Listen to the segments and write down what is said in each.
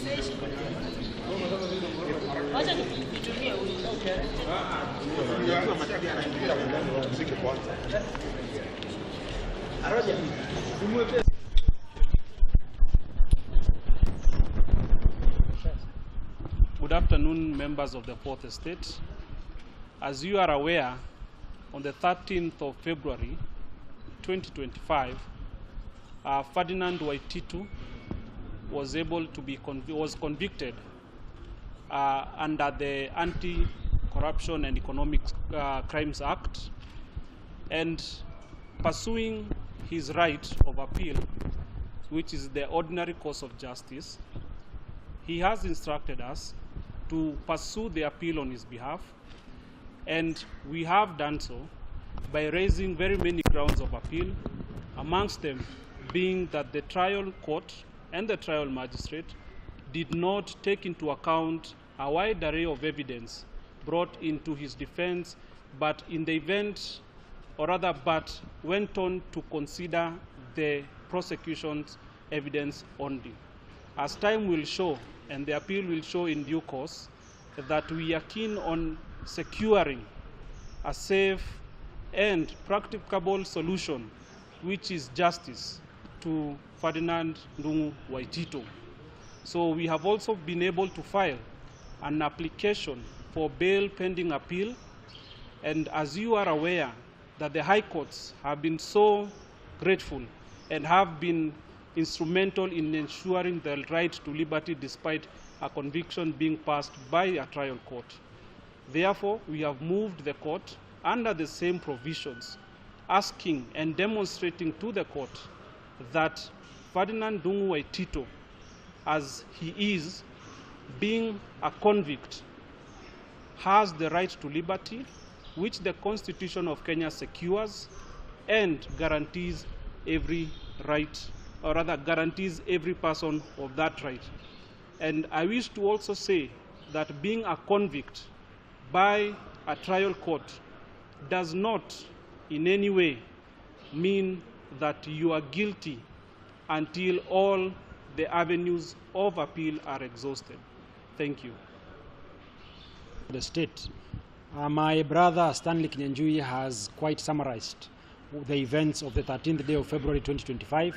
Good afternoon, members of the Fourth Estate. As you are aware, on the 13th of February 2025, Ferdinand Waititu was able to be convicted under the Anti-Corruption and Economic Crimes Act, and pursuing his right of appeal, which is the ordinary course of justice, he has instructed us to pursue the appeal on his behalf, and we have done so by raising very many grounds of appeal, amongst them being that the trial court and the trial magistrate did not take into account a wide array of evidence brought into his defense, but in the event, or rather, but went on to consider the prosecution's evidence only. As time will show, and the appeal will show in due course, that we are keen on securing a safe and practicable solution, which is justice to Ferdinand Ndung'u Waititu. So we have also been able to file an application for bail pending appeal, and as you are aware that the high courts have been so grateful and have been instrumental in ensuring the right to liberty despite a conviction being passed by a trial court. Therefore, we have moved the court under the same provisions, asking and demonstrating to the court that Ferdinand Ndung'u Waititu, as he is, being a convict, has the right to liberty, which the Constitution of Kenya secures and guarantees every right, or rather guarantees every person of that right. And I wish to also say that being a convict by a trial court does not in any way mean that you are guilty until all the avenues of appeal are exhausted. Thank you. The state. My brother Stanley Kinyanjui has quite summarized the events of the 13th day of February 2025.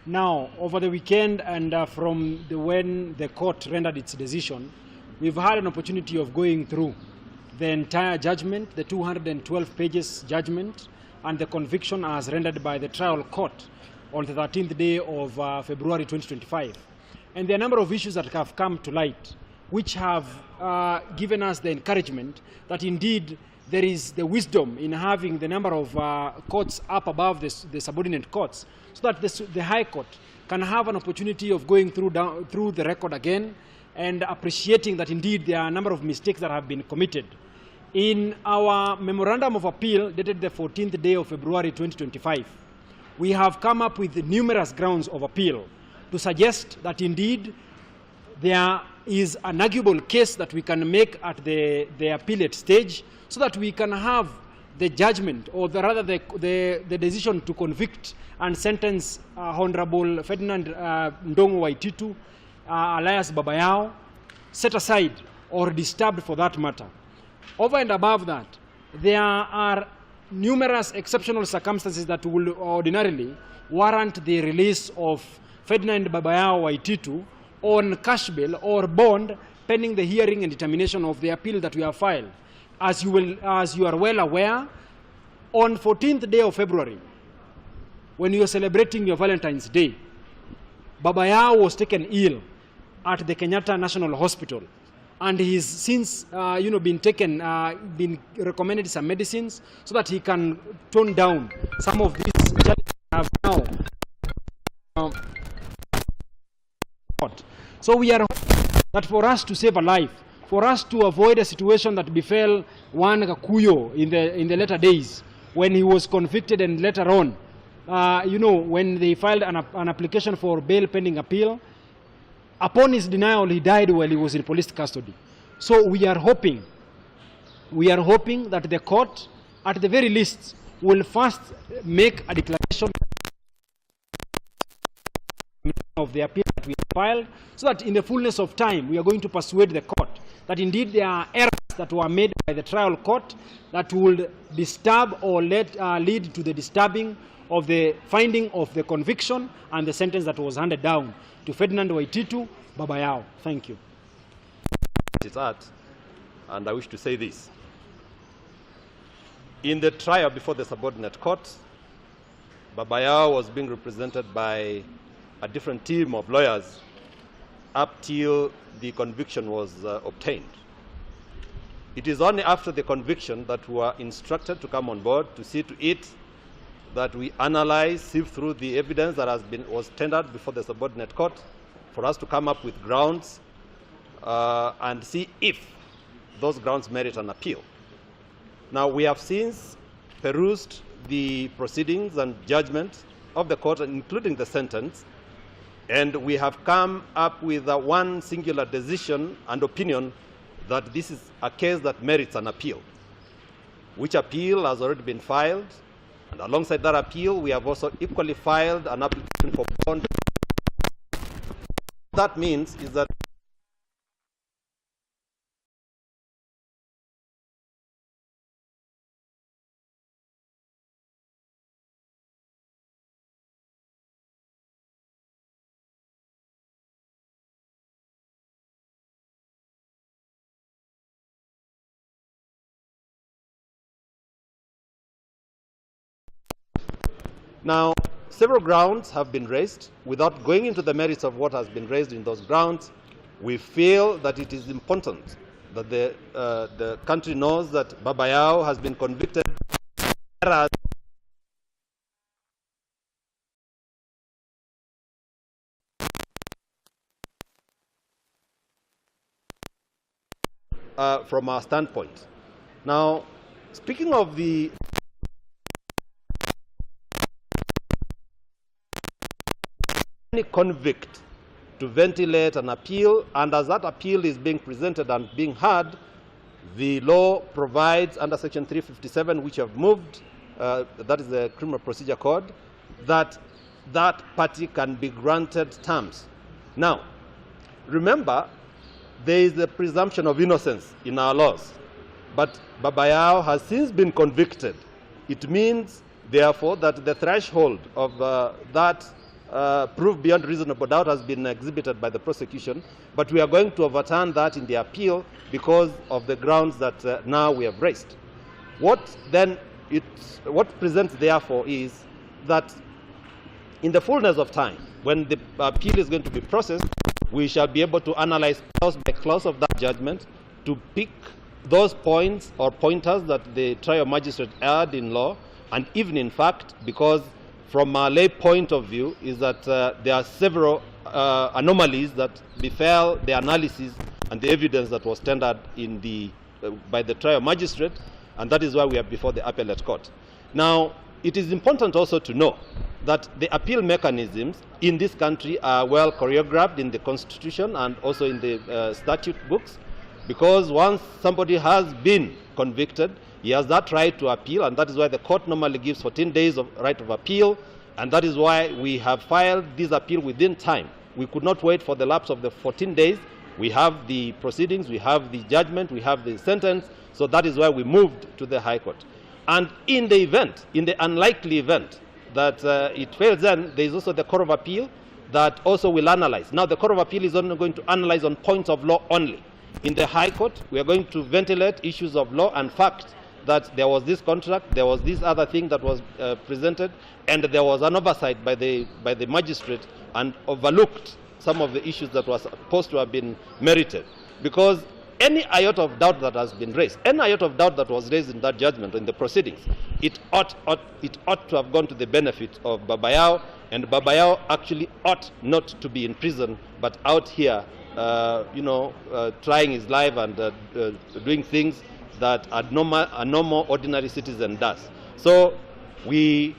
Now, over the weekend and from when the court rendered its decision, we've had an opportunity of going through the entire judgment, the 212 pages judgment, and the conviction as rendered by the trial court on the 13th day of February 2025. And there are a number of issues that have come to light, which have given us the encouragement that indeed there is the wisdom in having the number of courts up above the subordinate courts, so that the High Court can have an opportunity of going through the record again and appreciating that indeed there are a number of mistakes that have been committed. In our memorandum of appeal dated the 14th day of February 2025, we have come up with numerous grounds of appeal to suggest that indeed there is an arguable case that we can make at the appellate stage, so that we can have the judgment, or rather the decision to convict and sentence Honorable Ferdinand Ndung'u Waititu, alias Babayao, set aside or disturbed for that matter. Over and above that, there are numerous exceptional circumstances that will ordinarily warrant the release of Ferdinand Babayao Waititu on cash bail or bond pending the hearing and determination of the appeal that we have filed. As you are well aware, on 14th day of February, when you are celebrating your Valentine's Day, Babayao was taken ill at the Kenyatta National Hospital, and he's since been recommended some medicines so that he can tone down some of these challenges have now. So we are hoping that for us to save a life, for us to avoid a situation that befell one Kakuyo in the later days, when he was convicted and later on, when they filed an application for bail pending appeal, upon his denial, he died while he was in police custody. So we are hoping that the court, at the very least, will first make a declaration of the appeal that we have filed, so that in the fullness of time we are going to persuade the court that indeed there are errors that were made by the trial court that would disturb or lead to the disturbing of the finding of the conviction and the sentence that was handed down to Ferdinand Waititu, Baba Yao. Thank you. It's at, and I wish to say this. In the trial before the subordinate court, Baba Yao was being represented by a different team of lawyers up till the conviction was obtained. It is only after the conviction that we were instructed to come on board to see to it that we analyze, sift through the evidence that was tendered before the subordinate court for us to come up with grounds and see if those grounds merit an appeal. Now, we have since perused the proceedings and judgment of the court, including the sentence, and we have come up with one singular decision and opinion that this is a case that merits an appeal, which appeal has already been filed. And alongside that appeal, we have also equally filed an application for bond. What that means is that now, several grounds have been raised. Without going into the merits of what has been raised in those grounds, we feel that it is important that the country knows that Baba Yao has been convicted from our standpoint. Now, speaking of the any convict to ventilate an appeal, and as that appeal is being presented and being heard, the law provides under Section 357, which have moved, that is the Criminal Procedure Code, that that party can be granted terms. Now, remember, there is the presumption of innocence in our laws, but Baba Yao has since been convicted. It means, therefore, that the threshold of that proof beyond reasonable doubt has been exhibited by the prosecution, but we are going to overturn that in the appeal because of the grounds that now we have raised. What presents therefore is that in the fullness of time, when the appeal is going to be processed, we shall be able to analyze clause by clause of that judgment to pick those points or pointers that the trial magistrate erred in law, and even in fact, because from a lay point of view, is that there are several anomalies that befell the analysis and the evidence that was tendered in by the trial magistrate, and that is why we are before the appellate court. Now, it is important also to know that the appeal mechanisms in this country are well choreographed in the Constitution and also in the statute books, because once somebody has been convicted, he has that right to appeal, and that is why the court normally gives 14 days of right of appeal, and that is why we have filed this appeal within time. We could not wait for the lapse of the 14 days. We have the proceedings, we have the judgment, we have the sentence, so that is why we moved to the High Court. And in the event, in the unlikely event that it fails, then there is also the Court of Appeal that also will analyze. Now, the Court of Appeal is only going to analyze on points of law only. In the High Court, we are going to ventilate issues of law and fact, that there was this contract, there was this other thing that was presented, and there was an oversight by the magistrate and overlooked some of the issues that were supposed to have been merited. Because any iota of doubt that has been raised, any iota of doubt that was raised in that judgment, in the proceedings, it ought to have gone to the benefit of Baba Yao, and Baba Yao actually ought not to be in prison, but out here, trying his life and doing things that a normal ordinary citizen does. So we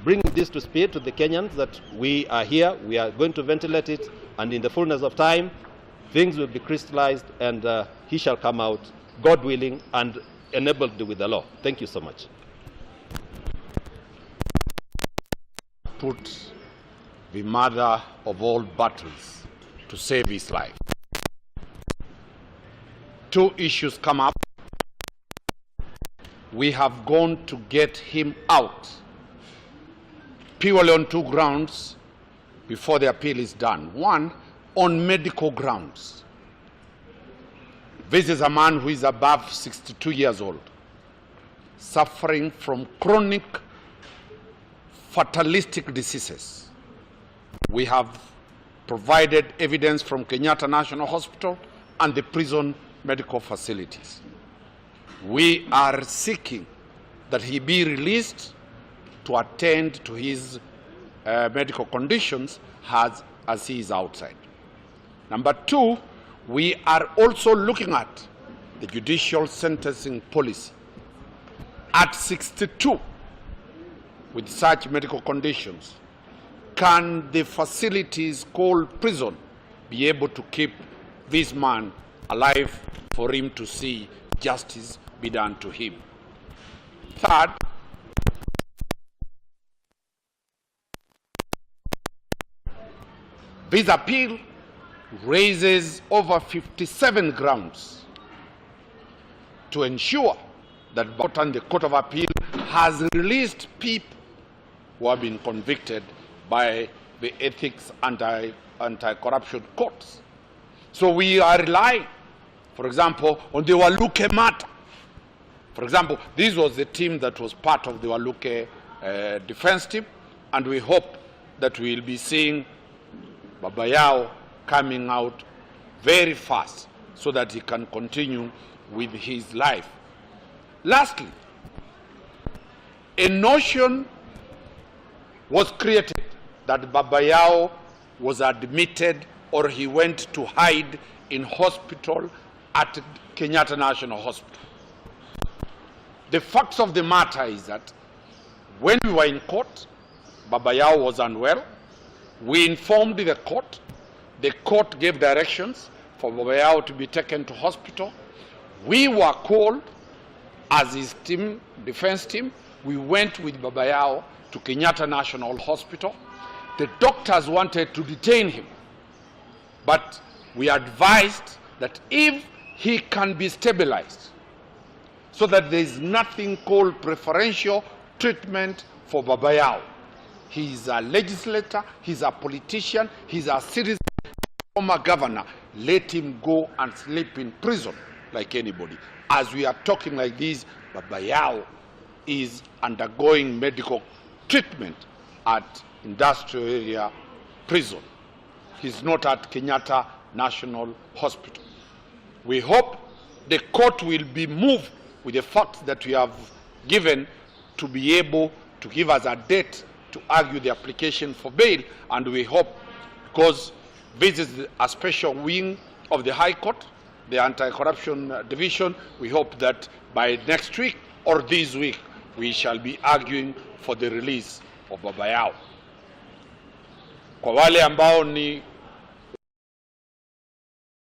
bring this to speed to the Kenyans that we are here, we are going to ventilate it, and in the fullness of time, things will be crystallized, and he shall come out, God willing, and enabled with the law. Thank you so much. Put the mother of all battles to save his life. Two issues come up. We have gone to get him out purely on two grounds before the appeal is done. One, on medical grounds. This is a man who is above 62 years old, suffering from chronic fatalistic diseases. We have provided evidence from Kenyatta National Hospital and the prison medical facilities. We are seeking that he be released to attend to his medical conditions as he is outside. Number two, we are also looking at the judicial sentencing policy. At 62, with such medical conditions, can the facilities called prison be able to keep this man alive for him to see justice be done to him? Third, this appeal raises over 57 grounds to ensure that the Court of Appeal has released people who have been convicted by the ethics anti-corruption courts. So we are relying, for example, on the Waluke matter. For example, this was the team that was part of the Waluke defense team, and we hope that we will be seeing Baba Yao coming out very fast so that he can continue with his life. Lastly, a notion was created that Baba Yao was admitted or he went to hide in hospital at Kenyatta National Hospital. The facts of the matter is that when we were in court, Baba Yao was unwell. We informed the court. The court gave directions for Baba Yao to be taken to hospital. We were called as his team, defense team. We went with Baba Yao to Kenyatta National Hospital. The doctors wanted to detain him, but we advised that if he can be stabilized, so that there is nothing called preferential treatment for Baba Yao. He is a legislator, he's a politician, he's a citizen, former governor. Let him go and sleep in prison like anybody. As we are talking like this, Baba Yao is undergoing medical treatment at Industrial Area Prison. He's not at Kenyatta National Hospital. We hope the court will be moved with the facts that we have given to be able to give us a date to argue the application for bail, and we hope, because this is a special wing of the High Court, the Anti-Corruption Division, we hope that by next week or this week we shall be arguing for the release of Baba Yao. Kwa wale ambao ni